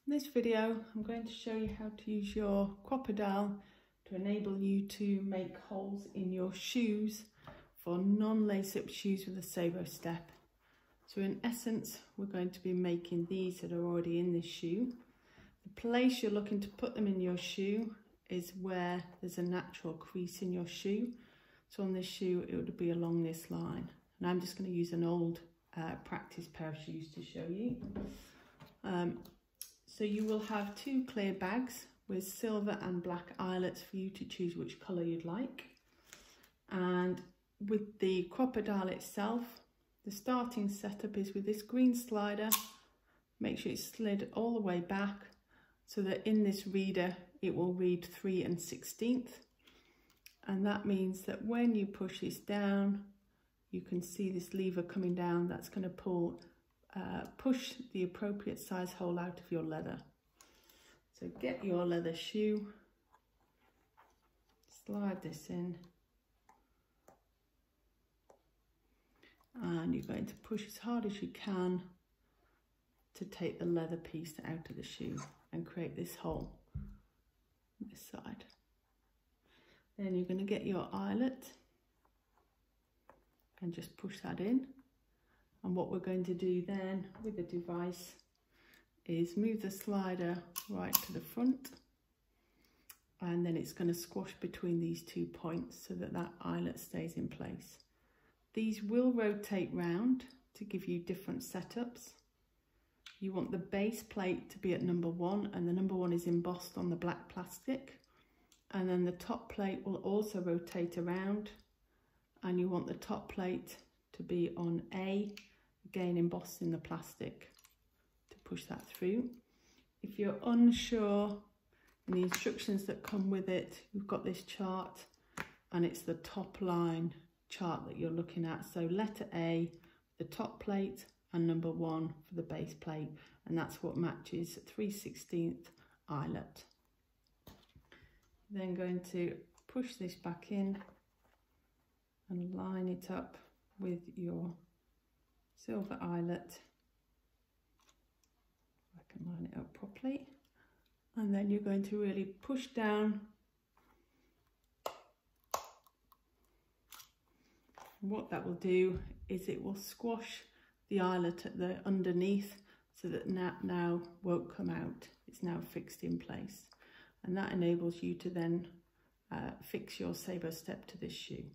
In this video, I'm going to show you how to use your Crop A Dile to enable you to make holes in your shoes for non-lace-up shoes with a SaeboStep. So in essence, we're going to be making these that are already in this shoe. The place you're looking to put them in your shoe is where there's a natural crease in your shoe. So on this shoe, it would be along this line. And I'm just going to use an old practice pair of shoes to show you. So you will have two clear bags with silver and black eyelets for you to choose which colour you'd like. And with the Crop A Dile itself, the starting setup is with this green slider. Make sure it's slid all the way back so that in this reader it will read 3 1/16. And that means that when you push this down, you can see this lever coming down. That's going to push the appropriate size hole out of your leather. So get your leather shoe, slide this in, and you're going to push as hard as you can to take the leather piece out of the shoe and create this hole on this side. Then you're going to get your eyelet and just push that in. And what we're going to do then with the device is move the slider right to the front, and then it's going to squash between these 2 points so that that eyelet stays in place. These will rotate round to give you different setups. You want the base plate to be at number 1, and the number 1 is embossed on the black plastic. And then the top plate will also rotate around, and you want the top plate to be on A, again embossed in the plastic, to push that through. If you're unsure, in the instructions that come with it, you've got this chart, and it's the top line chart that you're looking at. So letter A, the top plate, and number 1 for the base plate, and that's what matches 3/16 eyelet. Then going to push this back in and line it up with your silver eyelet. I can line it up properly. And then you're going to really push down. And what that will do is it will squash the eyelet at the underneath so that now won't come out. It's now fixed in place. And that enables you to then fix your SaeboStep to this shoe.